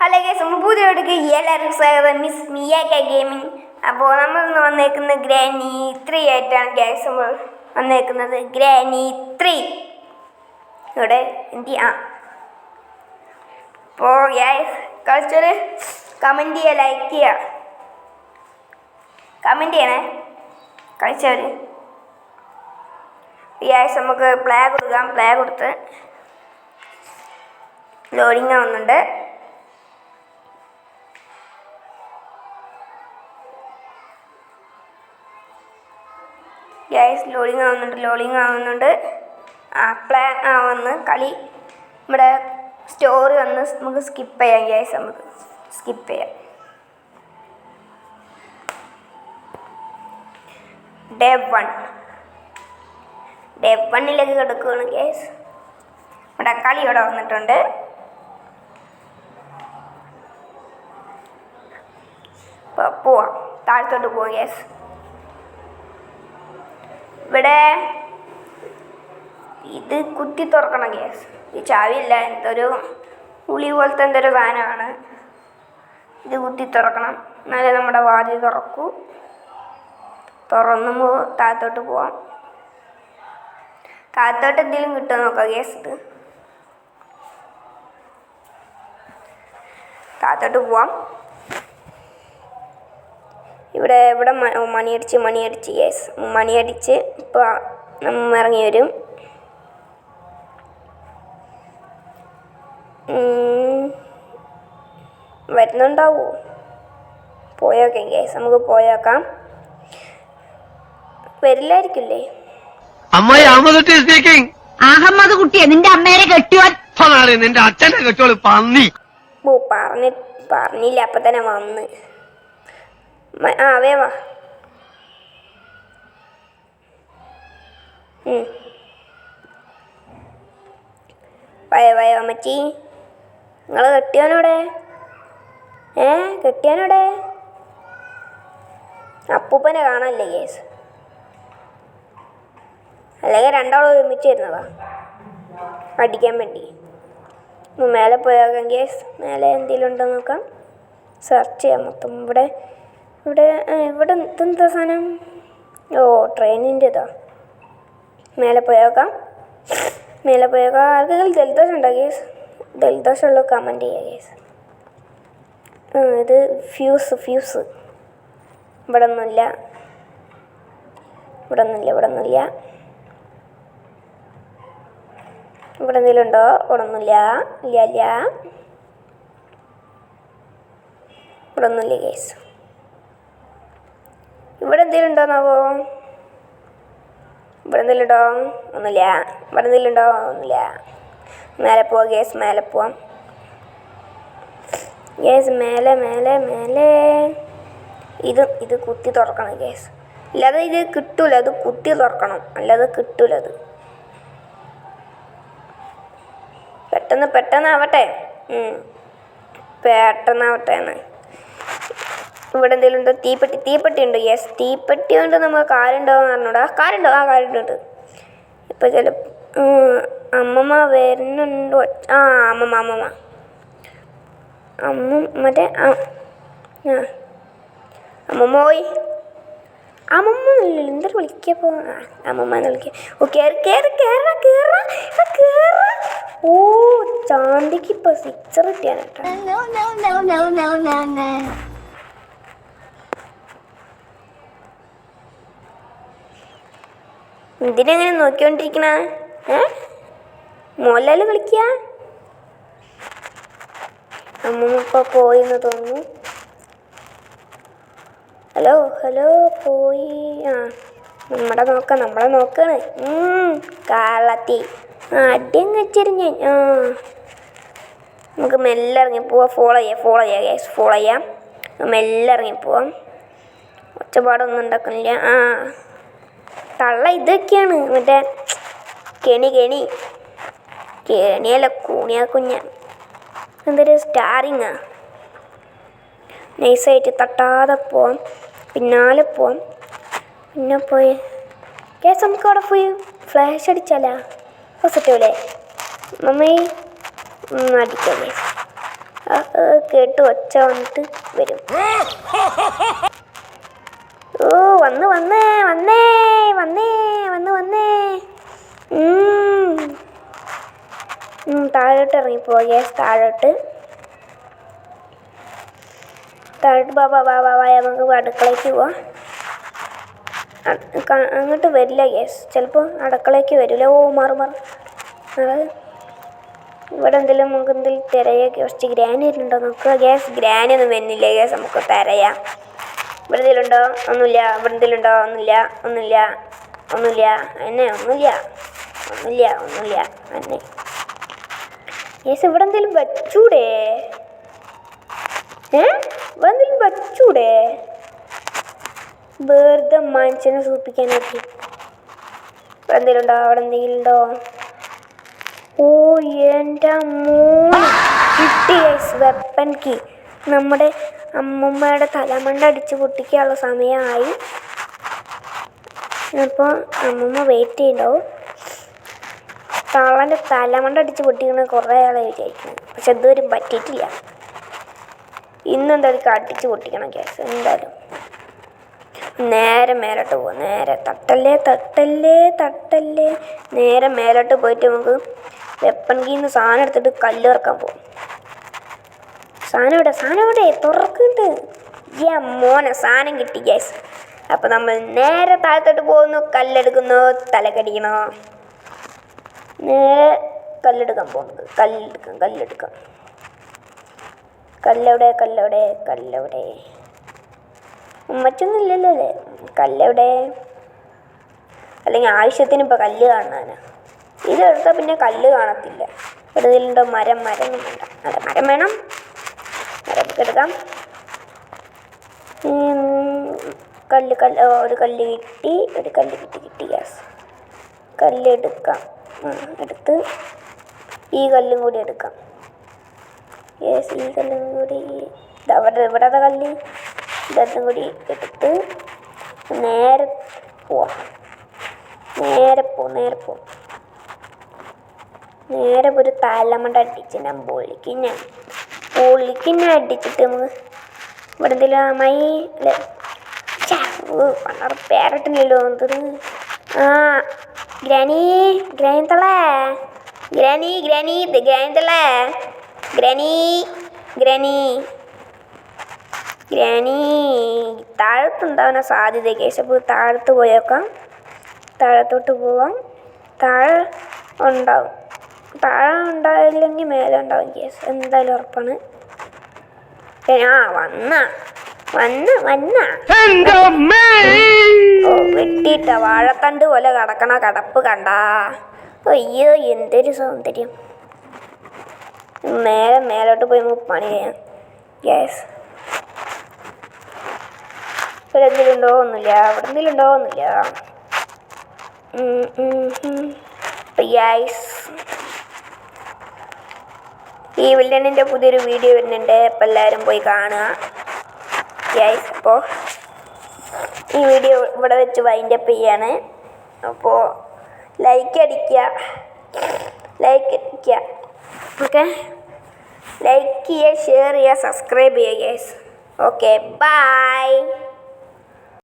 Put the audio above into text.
Hello guys, നമ്മൾ പുതിയവിടേക്ക് എല്ലാവർക്കും സ്വാഗതം. മിസ് മിയാക്ക ഗെയിമിംഗ്. അപ്പോൾ നമ്മൾ ഇന്ന് വന്നേക്കുന്നത് ഗ്രാനി 3 ആയിട്ടാണ് ഗൈസ്. നമ്മൾ വന്നേക്കുന്നത് ഗ്രാനി 3 ഇവിടെ ഇന്ത്യ. അപ്പോൾ ഗൈസ് കളിച്ചൊരു കമൻറ്റ് ചെയ്യുക, ലൈക്ക് ചെയ്യുക, കമൻറ്റ് ചെയ്യണേ കളിച്ചവർ. ഗൈസ് നമുക്ക് പ്ലേ കൊടുക്കാം. പ്ലേ കൊടുത്ത് ലോഡിങ് ആവുന്നുണ്ട്. ഗൈസ് ലോഡിങ് ആവുന്നുണ്ട്. പ്ലേ വന്ന് കളി നമ്മുടെ സ്റ്റോറി വന്ന് നമുക്ക് സ്കിപ്പ് ചെയ്യാം ഗൈസ്. നമുക്ക് സ്കിപ്പ് ചെയ്യാം. ഡേ 1 കിടക്കുകയാണ് ഗൈസ്. ഇവിടെ കളി ഇവിടെ വന്നിട്ടുണ്ട്. പോവാം, താഴത്തോട്ട് പോവാം ഗൈസ്. ഇവിടെ ഇത് കുത്തി തുറക്കണം ഗ്യാസ്. ഈ ചാവിയില്ല, എന്തൊരു ഉളി പോലത്തെ എന്തൊരു സാധനമാണ്. ഇത് കുത്തി തുറക്കണം, എന്നാലേ നമ്മുടെ വാതിൽ തുറക്കൂ. തുറന്നുമ്പോൾ താഴത്തോട്ട് പോവാം. താഴത്തോട്ട് എന്തെങ്കിലും കിട്ടുമോ നോക്കാം ഗ്യാസ്. ഇത് താഴത്തോട്ട് പോവാം. ഇവിടെ മണിയടിച്ച് ഗ്യാസ്. മണിയടിച്ച് ഇപ്പോൾ നമ്മൾ ഇറങ്ങി വരും. വരുന്നുണ്ടാവോ? പോയേക്കാം ഗ്യാസ്, നമുക്ക് പോയേക്കാം. വരില്ലായിരിക്കില്ലേ? അഹമ്മദ് കുട്ടിയെ നിന്റെ അമ്മേനെ കെട്ടിയോൻ, നിന്റെ അച്ഛനെ കെട്ടിയോള് പന്നി. പറഞ്ഞില്ല, അപ്പൊ തന്നെ വന്ന്. വേവാ. വയോ അമ്മച്ചി, നിങ്ങൾ കെട്ടിയോനോടെ? കെട്ടിയാനോടെ? അപ്പൂപ്പനെ കാണാനില്ലേ കേസ്? അല്ലെങ്കിൽ രണ്ടാളും ഒരുമിച്ച് വരുന്നതാ അടിക്കാൻ വേണ്ടി. മേലെ പോയാക്കാം കേസ്. മേലെ എന്തെങ്കിലും ഉണ്ടോ നോക്കാം, സെർച്ച് ചെയ്യാം മൊത്തം. ഇവിടെ ഇതെന്താ സാധനം? ട്രെയിനിൻ്റെ ഇതാ. മേലെ പോയേക്കാം. ആർക്കെങ്കിലും ജലദോഷം ഉണ്ടോ കേസ്? ജലദോഷമുള്ള കമൻറ്റ് ചെയ്യുക കേസ്. ഇത് ഫ്യൂസ് ഇവിടെ ഒന്നുമില്ല. ഇവിടെ എന്തെങ്കിലും ഉണ്ടോ? ഇവിടെ ഒന്നുമില്ല. ഇവിടെ ഒന്നുമില്ല കേസ്. ഇവിടെ എന്തെങ്കിലും ഉണ്ടോന്നാവോ? ഇവിടെ എന്തെങ്കിലും ഉണ്ടോ? ഒന്നുമില്ല. ഇവിടെ എന്തെങ്കിലും ഉണ്ടോ? ഒന്നുമില്ല. മേലെ പോവാം ഗ്യാസ്. മേലെ പോവാം ഗ്യാസ്. മേലെ ഇത് കുത്തി തുറക്കണം ഗ്യാസ്. ഇല്ലാതെ ഇത് കിട്ടൂല. അത് കുത്തി തുറക്കണം, അല്ലാതെ കിട്ടൂല. അത് പെട്ടെന്നാവട്ടെ. പെട്ടെന്നാവട്ടെ. ഇവിടെ എന്തെങ്കിലും ഉണ്ടോ? തീപ്പെട്ടി ഉണ്ട് യെസ്. തീപ്പെട്ടി കൊണ്ട് നമ്മൾ കാറുണ്ടാവും പറഞ്ഞൂടാ. കാറുണ്ട്. ഇപ്പം ചില അമ്മമ്മ വരുന്നുണ്ടോ? അമ്മമ്മ മറ്റേ അമ്മമ്മോയ്. അമ്മമ്മ എന്തൊരു വിളിക്കപ്പോ? അമ്മമ്മന്ന് വിളിക്കുക. ചാന്തിക്ക് ഇപ്പൊ 6 കിട്ടിയാണ് കേട്ടോ. എന്തിനെങ്ങനെ നോക്കിക്കൊണ്ടിരിക്കണ? മോഹൻലാൽ കളിക്കുക. അമ്മമ്മ ഇപ്പോൾ പോയിന്ന് തോന്നുന്നു. ഹലോ പോയി. നമ്മളെ നോക്കാണ്. കാളത്തി അടിയും വെച്ചിരും ഞാൻ. നമുക്ക് മെല്ലെ ഇറങ്ങി പോവാം. ഫോളോ ചെയ്യാം. മെല്ലെ ഇറങ്ങി പോവാം. ഒച്ചപ്പാടൊന്നും ഉണ്ടാക്കുന്നില്ല. തള്ള ഇതൊക്കെയാണ് മറ്റേ കെണിയല്ല, കുഞ്ഞ എന്തൊരു സ്റ്റാറിങ്ങാ. നൈസായിട്ട് തട്ടാതെ പോവാം. പിന്നാലെ പോവാം. പിന്നെ പോയി കേസ് നമുക്ക് അവിടെ പോയി ഫ്ലാഷ് അടിച്ചാലാ സെറ്റാവൂലേ? മമ്മി അടിക്കാം. കേട്ട് ഒച്ച വന്നിട്ട് വരും. ഓ വന്ന് വന്നേ വന്നേ വന്നേ വന്ന് വന്നേ. താഴോട്ട് ഇറങ്ങിപ്പോവാ ഗ്യാസ്. താഴോട്ട് ബാബാ നമുക്ക് അടുക്കളയ്ക്ക് പോവാം. അങ്ങോട്ട് വരില്ല ഗ്യാസ്, ചിലപ്പോൾ അടുക്കളയ്ക്ക് വരില്ല. ഓ മാറി ഇവിടെ നമുക്ക് എന്തെങ്കിലും തിരയാ. കുറച്ച് ഗ്രാനി വരുന്നുണ്ടോ നോക്കുക ഗ്യാസ്. ഗ്രാനി ഒന്നും വരുന്നില്ല ഗ്യാസ്, നമുക്ക് തിരയാം. ഇവിടെ എന്തെങ്കിലും ഉണ്ടോ? ഒന്നുമില്ല. ഇവിടെ എന്തെങ്കിലും ഉണ്ടോ? ഒന്നുമില്ല എന്നെ ഒന്നുമില്ല എന്നെ ഗ്യാസ്. ഇവിടെ എന്തെങ്കിലും വച്ചൂടെ? ഇവിടെ എന്തെങ്കിലും വച്ചൂടെ? വെറുതെ മനുഷ്യനെ സൂപ്പിക്കാനായിട്ട്. ഇവിടെ എന്തെങ്കിലും ഉണ്ടോ? ഓ എൻ്റെ മോനെ കിട്ടി ഗൈസ് വെപ്പൻ കീ. നമ്മുടെ അമ്മൂമ്മയുടെ തലമണ്ട അടിച്ച് പൊട്ടിക്കാനുള്ള സമയമായി. അപ്പോൾ അമ്മൂമ്മ വെയിറ്റ് ചെയ്യുന്നുണ്ടാവും. തള്ളൻ്റെ തലമണ്ട അടിച്ച് പൊട്ടിക്കണ കുറേ ആളെ വിചാരിക്കുന്നു, പക്ഷെ ഇതുവരെ പറ്റിയിട്ടില്ല. ഇന്നെന്തായാലും അടിച്ച് പൊട്ടിക്കണം ഗ്യാസ് എന്തായാലും. നേരെ മേലോട്ട് പോകും. നേരെ തട്ടല്ലേ. നേരെ മേലോട്ട് പോയിട്ട് നമുക്ക് വെപ്പൺ കീന്ന് സാധനം എടുത്തിട്ട് കല്ല് ഇറക്കാൻ പോകും. സാധനം ഇവിടെ തുറക്കുന്നുണ്ട്. മോനെ സാധനം കിട്ടി ഗ്യാസ്. അപ്പം നമ്മൾ നേരെ താഴത്തോട്ട് പോകുന്നു. കല്ലെടുക്കുന്നു. തലക്കടിക്കണോ? നേരെ കല്ലെടുക്കാൻ പോകുന്നത്. കല്ലെടുക്കാം. കല്ലെവിടെ? മറ്റൊന്നുമില്ലല്ലോ അല്ലേ? കല്ലെവിടെ? അല്ലെങ്കിൽ ആവശ്യത്തിന് ഇപ്പോൾ കല്ല് കാണാനാ. ഇതെടുത്താൽ പിന്നെ കല്ല് കാണത്തില്ല. വെറുതെയുണ്ടോ? മരമൊന്നും വേണ്ട. അല്ല മരം വേണം. മരം എടുക്കാം. ഒരു കല്ല് കിട്ടി ഗ്യാസ്. കല്ലെടുക്കാം. എടുത്ത് ഈ കല്ലും കൂടി എടുക്കാം യെസ്. ഈ കല്ലും കൂടി ഇവിടെ കല്ല് ഇതും കൂടി എടുത്ത് നേരെ പോവാം. നേരെ ഒരു തലമണ്ട അടിച്ച് ഞാൻ പൊളിക്ക് ഞാൻ അടിച്ചിട്ട് നമുക്ക് ഇവിടെ എന്തെങ്കിലും അമ്മായി അല്ലേ പണ്ടാറ് പേരട്ടിനല്ലോ എന്തൊരു ഗ്രാനി തളേ ഗ്രാനി താഴത്തുണ്ടാവുന്ന സാധ്യത കേസ്. അപ്പോൾ താഴത്ത് പോയേക്കാം. താഴത്തോട്ട് പോവാം. താഴെ ഉണ്ടാവില്ലെങ്കിൽ മേലെ ഉണ്ടാവും കേസ് എന്തായാലും ഉറപ്പാണ്. ഓ വെട്ടിയിട്ട വാഴത്തണ്ട് പോലെ കിടക്കണ കിടപ്പ് കണ്ടാ. അയ്യോ എന്തൊരു സൗന്ദര്യം. നേരെ മേലോട്ട് പോയി പണി ചെയ്യാം ഗ്യാസ്. ഇവിടെ എന്തെങ്കിലും ഒന്നുമില്ല. ഗ്യാസ് ഈ വില്ലനിൻ്റെ പുതിയൊരു വീഡിയോ വരുന്നുണ്ട്. അപ്പോൾ എല്ലാവരും പോയി കാണുക ഗ്യാസ്. അപ്പോൾ ഈ വീഡിയോ ഇവിടെ വെച്ച് വൈൻഡപ്പ് ചെയ്യാണ്. അപ്പോൾ ലൈക്ക് അടിക്കുക ഓക്കെ. ലൈക്ക് ചെയ്യുക, ഷെയർ ചെയ്യുക, സബ്സ്ക്രൈബ് ചെയ്യുക ഗ്യാസ്. Okay bye.